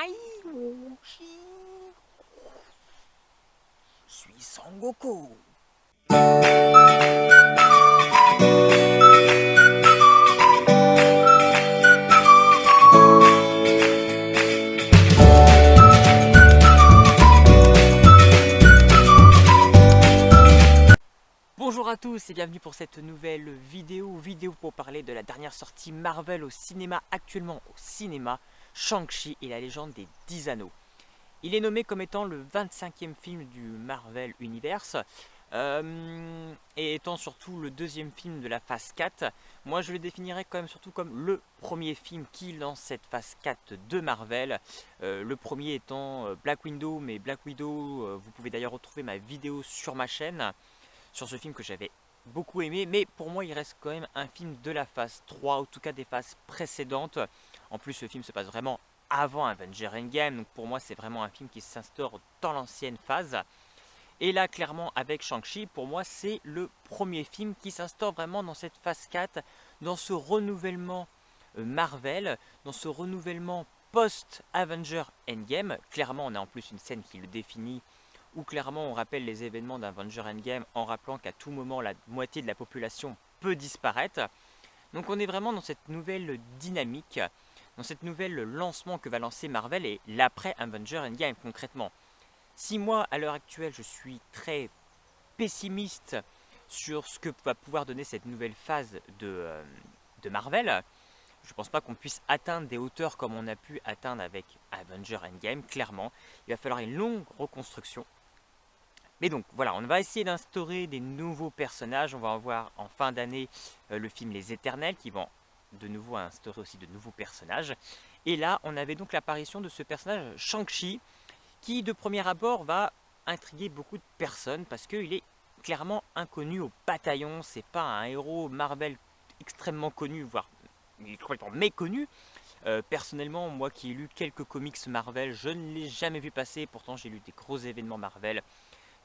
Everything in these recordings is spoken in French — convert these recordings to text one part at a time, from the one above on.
Je suis Sangoku. Bonjour à tous et bienvenue pour cette nouvelle vidéo pour parler de la dernière sortie Marvel au cinéma, actuellement au cinéma, Shang-Chi et la légende des 10 anneaux. Il est nommé comme étant le 25e film du Marvel Universe, et étant surtout le deuxième film de la phase 4. Moi je le définirais quand même surtout comme le premier film qui lance cette phase 4 de Marvel. Le premier étant Black Widow, mais Black Widow, vous pouvez d'ailleurs retrouver ma vidéo sur ma chaîne sur ce film que j'avais beaucoup aimé, mais pour moi il reste quand même un film de la phase 3, en tout cas des phases précédentes. En plus ce film se passe vraiment avant Avengers Endgame, donc pour moi c'est vraiment un film qui s'instaure dans l'ancienne phase. Et là clairement avec Shang-Chi, pour moi c'est le premier film qui s'instaure vraiment dans cette phase 4, dans ce renouvellement Marvel, dans ce renouvellement post-Avengers Endgame. Clairement on a en plus une scène qui le définit, où clairement on rappelle les événements d'Avengers Endgame en rappelant qu'à tout moment la moitié de la population peut disparaître. Donc on est vraiment dans cette nouvelle dynamique, dans cette nouvelle lancement que va lancer Marvel et l'après Avengers Endgame concrètement. Si moi à l'heure actuelle je suis très pessimiste sur ce que va pouvoir donner cette nouvelle phase de Marvel, je pense pas qu'on puisse atteindre des hauteurs comme on a pu atteindre avec Avengers Endgame, clairement. Il va falloir une longue reconstruction. Mais donc voilà, on va essayer d'instaurer des nouveaux personnages. On va avoir en fin d'année le film Les Éternels qui vont de nouveau instaurer aussi de nouveaux personnages. Et là, on avait donc l'apparition de ce personnage Shang-Chi qui de premier abord va intriguer beaucoup de personnes parce qu'il est clairement inconnu au bataillon. C'est pas un héros Marvel extrêmement connu, voire il est complètement méconnu. Personnellement, moi qui ai lu quelques comics Marvel, je ne l'ai jamais vu passer. Pourtant, j'ai lu des gros événements Marvel,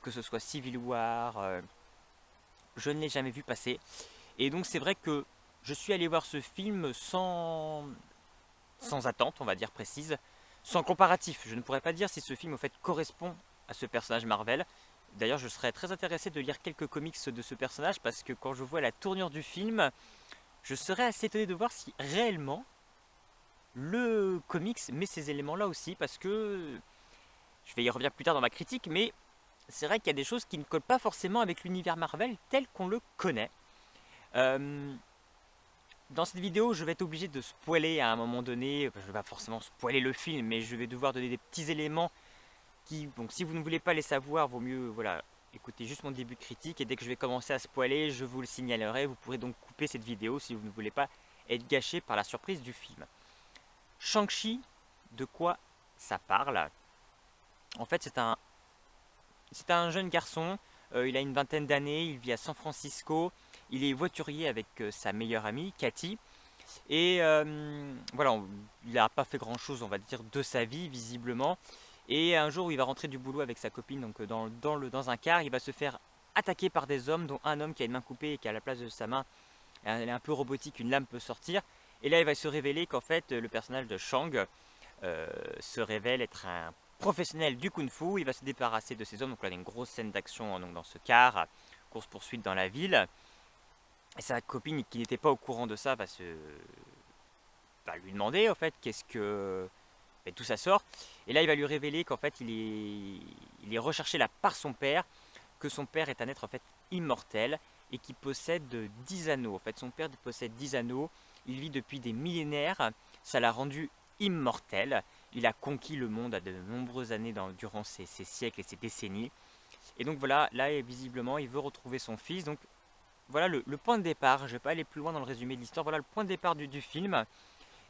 que ce soit Civil War, je ne l'ai jamais vu passer. Et donc c'est vrai que je suis allé voir ce film sans attente, on va dire précise, sans comparatif. Je ne pourrais pas dire si ce film au fait correspond à ce personnage Marvel. D'ailleurs je serais très intéressé de lire quelques comics de ce personnage parce que quand je vois la tournure du film, je serais assez étonné de voir si réellement le comics met ces éléments là aussi, parce que je vais y revenir plus tard dans ma critique, mais c'est vrai qu'il y a des choses qui ne collent pas forcément avec l'univers Marvel tel qu'on le connaît. Euh, dans cette vidéo, je vais être obligé de spoiler à un moment donné. Je ne vais pas forcément spoiler le film, mais je vais devoir donner des petits éléments qui, donc si vous ne voulez pas les savoir, vaut mieux voilà, écouter juste mon début de critique. Et dès que je vais commencer à spoiler, je vous le signalerai. Vous pourrez donc couper cette vidéo si vous ne voulez pas être gâché par la surprise du film. Shang-Chi, de quoi ça parle? En fait, c'est un jeune garçon, il a une vingtaine d'années, il vit à San Francisco, il est voiturier avec sa meilleure amie, Cathy. Et voilà, il n'a pas fait grand chose, on va dire, de sa vie, visiblement. Et un jour où il va rentrer du boulot avec sa copine, donc dans un car, il va se faire attaquer par des hommes, dont un homme qui a une main coupée et qui à la place de sa main, elle est un peu robotique, une lame peut sortir. Et là, il va se révéler qu'en fait, le personnage de Shang se révèle être un professionnel du kung-fu. Il va se débarrasser de ces hommes. Donc là, il y a une grosse scène d'action dans ce car, course-poursuite dans la ville. Et sa copine, qui n'était pas au courant de ça, va lui demander en fait qu'est-ce que d'où ça sort. Et là, il va lui révéler qu'en fait, il est recherché là par son père, que son père est un être en fait immortel et qui possède 10 anneaux. En fait, son père possède 10 anneaux. Il vit depuis des millénaires. Ça l'a rendu immortel. Il a conquis le monde à de nombreuses années durant ces siècles et ces décennies. Et donc voilà, là visiblement, il veut retrouver son fils. Donc voilà le point de départ. Je ne vais pas aller plus loin dans le résumé de l'histoire. Voilà le point de départ du film.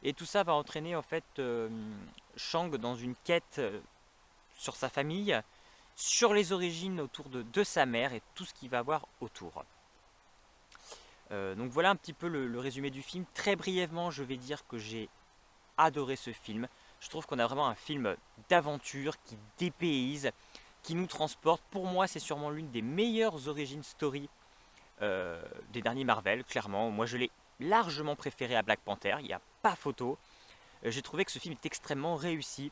Et tout ça va entraîner en fait Shang dans une quête sur sa famille, sur les origines autour de sa mère et tout ce qu'il va avoir autour. Donc voilà un petit peu le résumé du film. Très brièvement, je vais dire que j'ai adoré ce film. Je trouve qu'on a vraiment un film d'aventure qui dépayse, qui nous transporte. Pour moi, c'est sûrement l'une des meilleures origin story des derniers Marvel, clairement. Moi, je l'ai largement préféré à Black Panther, il n'y a pas photo. J'ai trouvé que ce film est extrêmement réussi.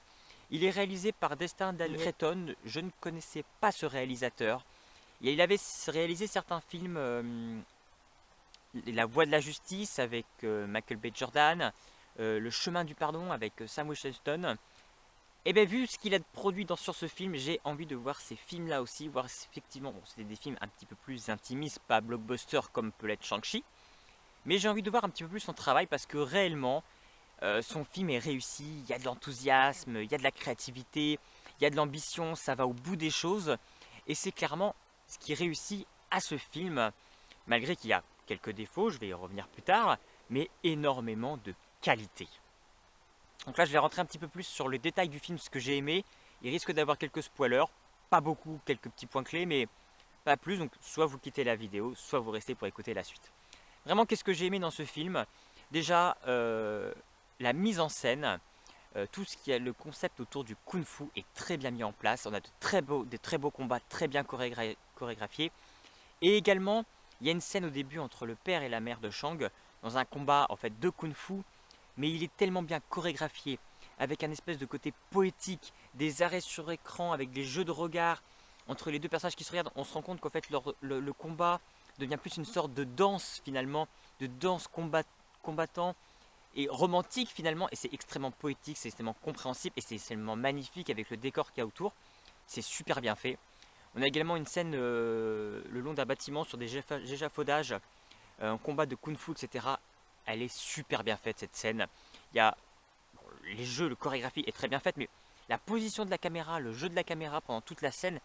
Il est réalisé par Destin Del Cretton, je ne connaissais pas ce réalisateur. Il avait réalisé certains films, La Voie de la Justice avec Michael B. Jordan, Le Chemin du Pardon avec Sam Worthington. Et bien vu ce qu'il a produit sur ce film, j'ai envie de voir ces films-là aussi, voir si effectivement, bon, c'était des films un petit peu plus intimistes, pas blockbuster comme peut l'être Shang-Chi, mais j'ai envie de voir un petit peu plus son travail parce que réellement, son film est réussi, il y a de l'enthousiasme, il y a de la créativité, il y a de l'ambition, ça va au bout des choses, et c'est clairement ce qui réussit à ce film, malgré qu'il y a quelques défauts, je vais y revenir plus tard, mais énormément de qualité. Donc là, je vais rentrer un petit peu plus sur le détail du film, ce que j'ai aimé. Il risque d'avoir quelques spoilers, pas beaucoup, quelques petits points clés, mais pas plus. Donc soit vous quittez la vidéo, soit vous restez pour écouter la suite. Vraiment, qu'est-ce que j'ai aimé dans ce film? Déjà, la mise en scène, tout ce qui est le concept autour du kung-fu est très bien mis en place. On a de très beaux combats, très bien chorégraphiés. Et également, il y a une scène au début entre le père et la mère de Shang, dans un combat en fait de kung-fu, mais il est tellement bien chorégraphié, avec un espèce de côté poétique, des arrêts sur écran, avec des jeux de regard entre les deux personnages qui se regardent. On se rend compte qu'en fait le combat devient plus une sorte de danse finalement, de danse combattant et romantique finalement, et c'est extrêmement poétique, c'est extrêmement compréhensible et c'est extrêmement magnifique avec le décor qu'il y a autour. C'est super bien fait. On a également une scène le long d'un bâtiment sur des échafaudages, un combat de kung-fu, etc. Elle est super bien faite cette scène. Il y a les jeux, le chorégraphie est très bien faite, mais la position de la caméra, le jeu de la caméra pendant toute la scène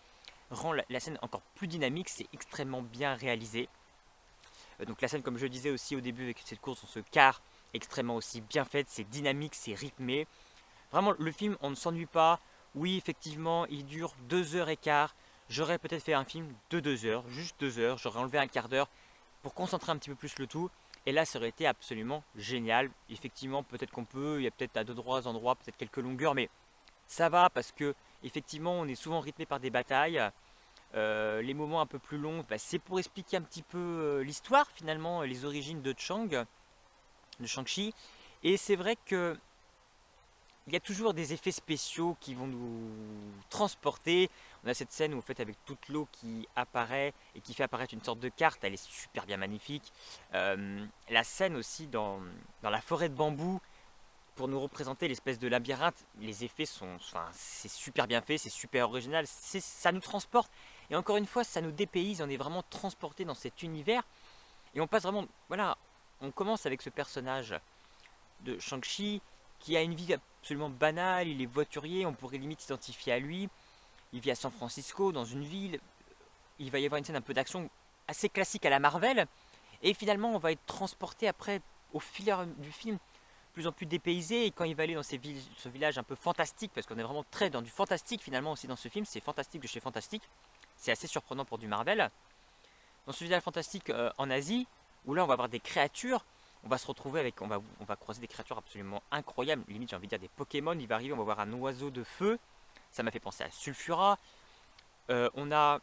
rend la scène encore plus dynamique. C'est extrêmement bien réalisé. Donc la scène, comme je le disais aussi au début avec cette course, on se car extrêmement aussi bien faite. C'est dynamique, c'est rythmé. Vraiment, le film, on ne s'ennuie pas. Oui, effectivement, il dure 2h15. J'aurais peut-être fait un film de 2 heures, juste 2 heures. J'aurais enlevé un quart d'heure pour concentrer un petit peu plus le tout. Et là, ça aurait été absolument génial. Effectivement, peut-être qu'on peut, il y a peut-être à deux trois endroits, peut-être quelques longueurs, mais ça va parce que effectivement, on est souvent rythmé par des batailles. Les moments un peu plus longs, bah, c'est pour expliquer un petit peu l'histoire finalement, les origines de Shang-Chi. Et c'est vrai que il y a toujours des effets spéciaux qui vont nous transporter. On a cette scène où en fait avec toute l'eau qui apparaît et qui fait apparaître une sorte de carte, elle est super bien magnifique. La scène aussi dans la forêt de bambou pour nous représenter l'espèce de labyrinthe, les effets sont, enfin, c'est super bien fait, c'est super original, ça nous transporte. Et encore une fois, ça nous dépayse, on est vraiment transporté dans cet univers et on passe vraiment, voilà, on commence avec ce personnage de Shang-Chi qui a une vie absolument banale, il est voiturier, on pourrait limite s'identifier à lui. Il vit à San Francisco, dans une ville. Il va y avoir une scène un peu d'action assez classique à la Marvel. Et finalement, on va être transporté après, au fil du film, de plus en plus dépaysé. Et quand il va aller dans ce village un peu fantastique, parce qu'on est vraiment très dans du fantastique finalement aussi dans ce film, c'est fantastique de chez fantastique. C'est assez surprenant pour du Marvel. Dans ce village fantastique en Asie, où là on va avoir des créatures, on va se retrouver avec, on va croiser des créatures absolument incroyables. Limite, j'ai envie de dire des Pokémon. Il va arriver, on va voir un oiseau de feu. Ça m'a fait penser à Sulfura. On a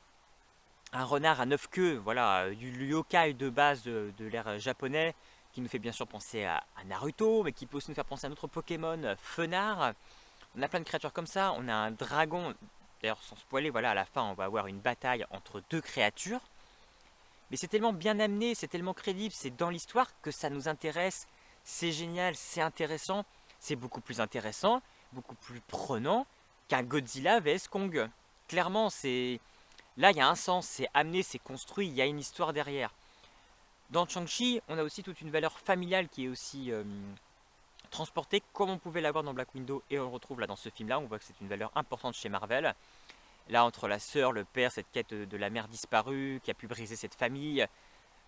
un renard à 9 queues, voilà, du yokai de base de l'ère japonais, qui nous fait bien sûr penser à Naruto, mais qui peut aussi nous faire penser à un autre Pokémon, Fenard. On a plein de créatures comme ça. On a un dragon. D'ailleurs, sans spoiler, voilà, à la fin, on va avoir une bataille entre deux créatures. Mais c'est tellement bien amené, c'est tellement crédible, c'est dans l'histoire que ça nous intéresse. C'est génial, c'est intéressant. C'est beaucoup plus intéressant, beaucoup plus prenant qu'un Godzilla vs Kong. Clairement, c'est là, il y a un sens, c'est amené, c'est construit, il y a une histoire derrière. Dans Shang-Chi, on a aussi toute une valeur familiale qui est aussi transportée, comme on pouvait l'avoir dans Black Widow, et on le retrouve là dans ce film-là. On voit que c'est une valeur importante chez Marvel. Là, entre la sœur, le père, cette quête de la mère disparue, qui a pu briser cette famille.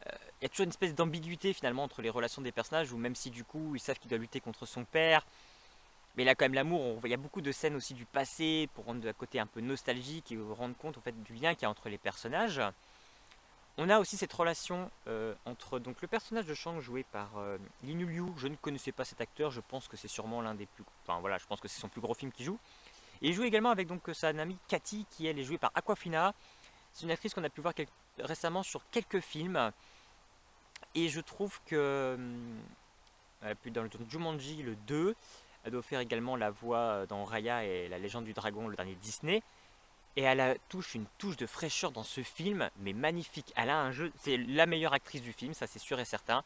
Il y a toujours une espèce d'ambiguïté finalement entre les relations des personnages, où même si du coup, ils savent qu'il doit lutter contre son père, mais là, quand même, l'amour, il y a beaucoup de scènes aussi du passé pour rendre le côté un peu nostalgique et rendre compte en fait, du lien qu'il y a entre les personnages. On a aussi cette relation entre donc, le personnage de Shang joué par Lin Liu. Je ne connaissais pas cet acteur, je pense que c'est sûrement l'un des plus. Enfin voilà, je pense que c'est son plus gros film qu'il joue. Et il joue également avec donc, sa amie Cathy, qui elle est jouée par Aquafina. C'est une actrice qu'on a pu voir récemment sur quelques films. Et je trouve que. Dans le Jumanji, le 2. Elle doit faire également la voix dans Raya et la légende du dragon, le dernier Disney. Et elle touche une touche de fraîcheur dans ce film, mais magnifique. Elle a un jeu, c'est la meilleure actrice du film, ça c'est sûr et certain.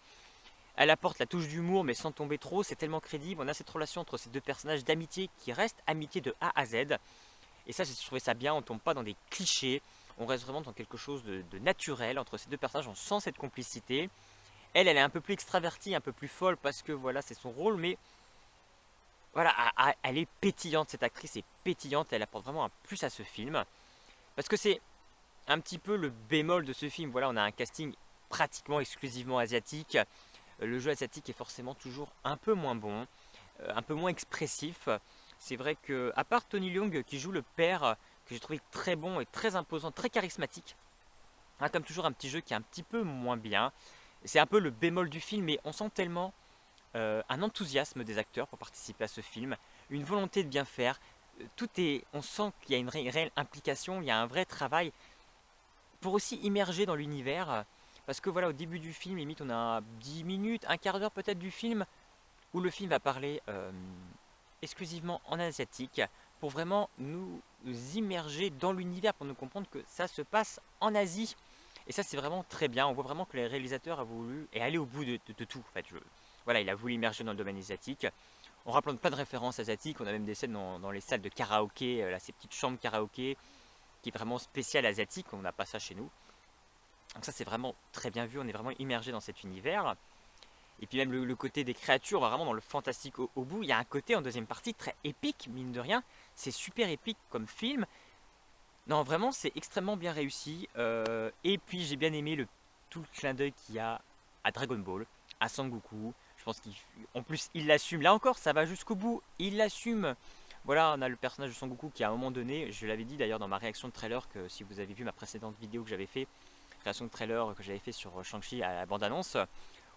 Elle apporte la touche d'humour, mais sans tomber trop, c'est tellement crédible. On a cette relation entre ces deux personnages d'amitié qui reste amitié de A à Z. Et ça, j'ai trouvé ça bien, on tombe pas dans des clichés, on reste vraiment dans quelque chose de naturel entre ces deux personnages, on sent cette complicité. Elle est un peu plus extravertie, un peu plus folle parce que voilà, c'est son rôle, mais voilà, elle est pétillante, cette actrice est pétillante, elle apporte vraiment un plus à ce film. Parce que c'est un petit peu le bémol de ce film, voilà, on a un casting pratiquement exclusivement asiatique. Le jeu asiatique est forcément toujours un peu moins bon, un peu moins expressif. C'est vrai que, à part Tony Leung qui joue le père, que j'ai trouvé très bon et très imposant, très charismatique, hein, comme toujours un petit jeu qui est un petit peu moins bien. C'est un peu le bémol du film, mais on sent tellement un enthousiasme des acteurs pour participer à ce film, une volonté de bien faire. Tout est, on sent qu'il y a une réelle implication, il y a un vrai travail pour aussi immerger dans l'univers. Parce que voilà, au début du film, limite, on a 10 minutes, un quart d'heure peut-être du film, où le film va parler exclusivement en asiatique, pour vraiment nous immerger dans l'univers, pour nous comprendre que ça se passe en Asie. Et ça, c'est vraiment très bien. On voit vraiment que le réalisateur a voulu et aller au bout de tout. En fait, voilà, il a voulu immerger dans le domaine asiatique. On rappelant pas de références asiatiques, on a même des scènes dans les salles de karaoké, là, ces petites chambres karaoké, qui est vraiment spécial asiatique. On n'a pas ça chez nous. Donc ça, c'est vraiment très bien vu. On est vraiment immergé dans cet univers. Et puis même le côté des créatures, vraiment dans le fantastique au bout. Il y a un côté en deuxième partie très épique, mine de rien. C'est super épique comme film. Non, vraiment, c'est extrêmement bien réussi. Et puis j'ai bien aimé tout le clin d'œil qu'il y a à Dragon Ball, à Sangoku. Je pense qu'en plus, il l'assume. Là encore, ça va jusqu'au bout. Il l'assume. Voilà, on a le personnage de Sangoku qui à un moment donné, je l'avais dit d'ailleurs dans ma réaction de trailer, que si vous avez vu ma précédente vidéo que j'avais fait, réaction de trailer que j'avais fait sur Shang-Chi à la bande-annonce,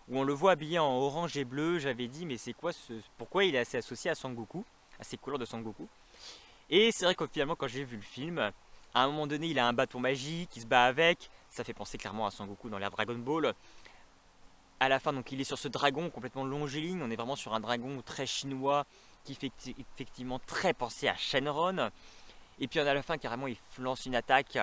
où on le voit habillé en orange et bleu, j'avais dit mais c'est quoi pourquoi il est assez associé à Sangoku, à ces couleurs de Sangoku. Et c'est vrai que finalement quand j'ai vu le film, à un moment donné il a un bâton magique, il se bat avec, ça fait penser clairement à Sangoku dans l'ère Dragon Ball. À la fin donc il est sur ce dragon complètement longiligne, on est vraiment sur un dragon très chinois qui fait effectivement très penser à Shenron. Et puis à la fin carrément il lance une attaque.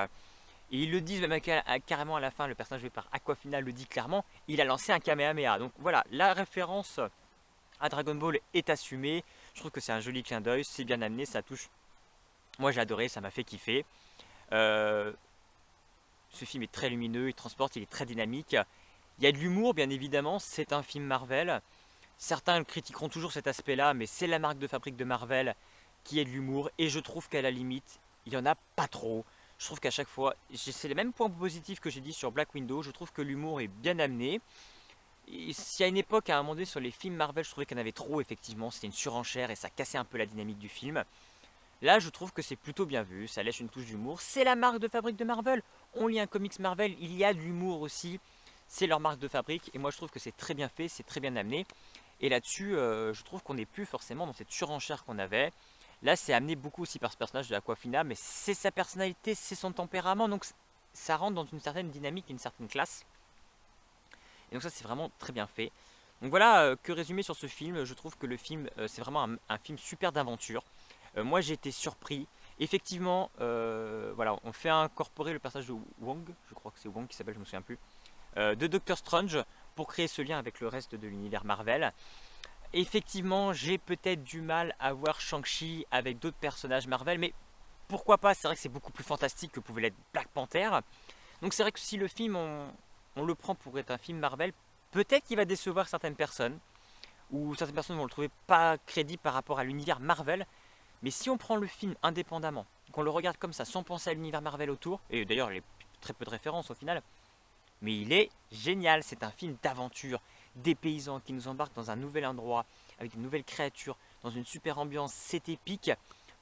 Et ils le disent même carrément à la fin, le personnage joué par Aquafina le dit clairement, il a lancé un Kamehameha. Donc voilà, la référence à Dragon Ball est assumée. Je trouve que c'est un joli clin d'œil, c'est bien amené, ça touche. Moi j'ai adoré, ça m'a fait kiffer. Euh, Ce film est très lumineux, il transporte, il est très dynamique. Il y a de l'humour, bien évidemment, c'est un film Marvel. Certains critiqueront toujours cet aspect-là, mais c'est la marque de fabrique de Marvel qui est de l'humour. Et je trouve qu'à la limite, il n'y en a pas trop. Je trouve qu'à chaque fois, c'est les mêmes points positifs que j'ai dit sur Black Widow. Je trouve que l'humour est bien amené. Et s'il y a une époque, à un moment donné, sur les films Marvel, je trouvais qu'il y en avait trop, effectivement. C'était une surenchère et ça cassait un peu la dynamique du film. Là, je trouve que c'est plutôt bien vu. Ça laisse une touche d'humour. C'est la marque de fabrique de Marvel. On lit un comics Marvel, il y a de l'humour aussi. C'est leur marque de fabrique. Et moi, je trouve que c'est très bien fait, c'est très bien amené. Et là-dessus, je trouve qu'on n'est plus forcément dans cette surenchère qu'on avait. Là, c'est amené beaucoup aussi par ce personnage de Aquafina, mais c'est sa personnalité, c'est son tempérament, donc ça rentre dans une certaine dynamique, une certaine classe. Et donc ça, c'est vraiment très bien fait. Donc voilà, que résumer sur ce film, je trouve que le film, c'est vraiment un film super d'aventure. Moi, j'ai été surpris. Effectivement, voilà, on fait incorporer le personnage de Wong, je crois que c'est Wong qui s'appelle, je me souviens plus, de Doctor Strange pour créer ce lien avec le reste de l'univers Marvel. Effectivement, j'ai peut-être du mal à voir Shang-Chi avec d'autres personnages Marvel, mais pourquoi pas. C'est vrai que c'est beaucoup plus fantastique que pouvait l'être Black Panther. Donc c'est vrai que si le film, on le prend pour être un film Marvel, peut-être qu'il va décevoir certaines personnes, ou certaines personnes vont le trouver pas crédible par rapport à l'univers Marvel. Mais si on prend le film indépendamment, qu'on le regarde comme ça, sans penser à l'univers Marvel autour, et d'ailleurs il y a très peu de références au final, mais il est génial. C'est un film d'aventure, des paysans qui nous embarquent dans un nouvel endroit, avec de nouvelles créatures, dans une super ambiance, c'est épique.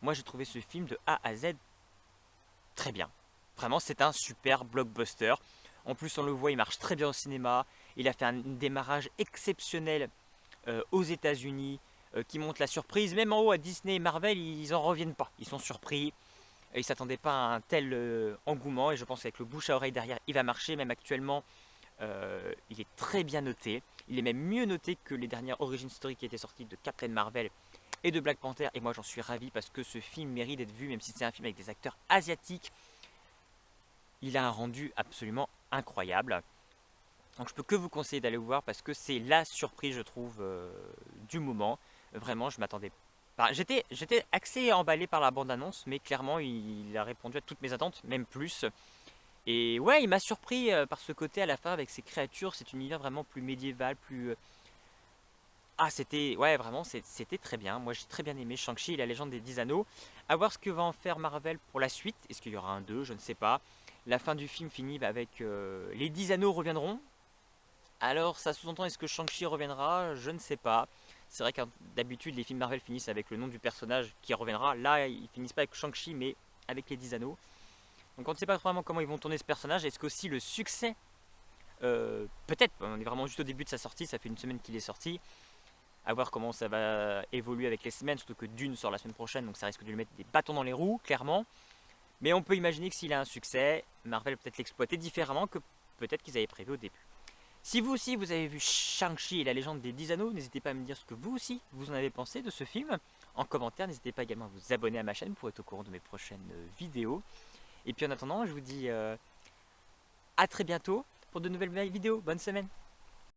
Moi j'ai trouvé ce film de A à Z très bien. Vraiment c'est un super blockbuster. En plus on le voit, il marche très bien au cinéma. Il a fait un démarrage exceptionnel aux États-Unis qui montre la surprise. Même en haut à Disney et Marvel, ils en reviennent pas. Ils sont surpris. Ils ne s'attendaient pas à un tel engouement. Et je pense qu'avec le bouche à oreille derrière, il va marcher. Même actuellement, il est très bien noté. Il est même mieux noté que les dernières Origin Story qui étaient sorties de Captain Marvel et de Black Panther. Et moi j'en suis ravi parce que ce film mérite d'être vu, même si c'est un film avec des acteurs asiatiques. Il a un rendu absolument incroyable. Donc je peux que vous conseiller d'aller vous voir parce que c'est la surprise je trouve du moment. Vraiment je m'attendais pas. J'étais assez emballé par la bande-annonce, mais clairement il a répondu à toutes mes attentes, même plus. Et ouais, il m'a surpris par ce côté à la fin avec ces créatures, cet univers vraiment plus médiéval, plus... Ah, c'était... Ouais, vraiment, c'était très bien. Moi, j'ai très bien aimé Shang-Chi et la légende des 10 anneaux. À voir ce que va en faire Marvel pour la suite. Est-ce qu'il y aura un 2? Je ne sais pas. La fin du film finit avec les 10 anneaux reviendront. Alors, ça sous-entend est-ce que Shang-Chi reviendra? Je ne sais pas. C'est vrai que d'habitude, les films Marvel finissent avec le nom du personnage qui reviendra. Là, ils finissent pas avec Shang-Chi, mais avec les 10 anneaux. Donc, on ne sait pas vraiment comment ils vont tourner ce personnage. Est-ce qu'aussi le succès peut-être, on est vraiment juste au début de sa sortie, ça fait une semaine qu'il est sorti. À voir comment ça va évoluer avec les semaines, surtout que Dune sort la semaine prochaine, donc ça risque de lui mettre des bâtons dans les roues, clairement. Mais on peut imaginer que s'il a un succès, Marvel peut-être l'exploiter différemment que peut-être qu'ils avaient prévu au début. Si vous aussi vous avez vu Shang-Chi et la légende des 10 anneaux, n'hésitez pas à me dire ce que vous aussi vous en avez pensé de ce film en commentaire. N'hésitez pas également à vous abonner à ma chaîne pour être au courant de mes prochaines vidéos. Et puis en attendant, je vous dis à très bientôt pour de nouvelles vidéos. Bonne semaine!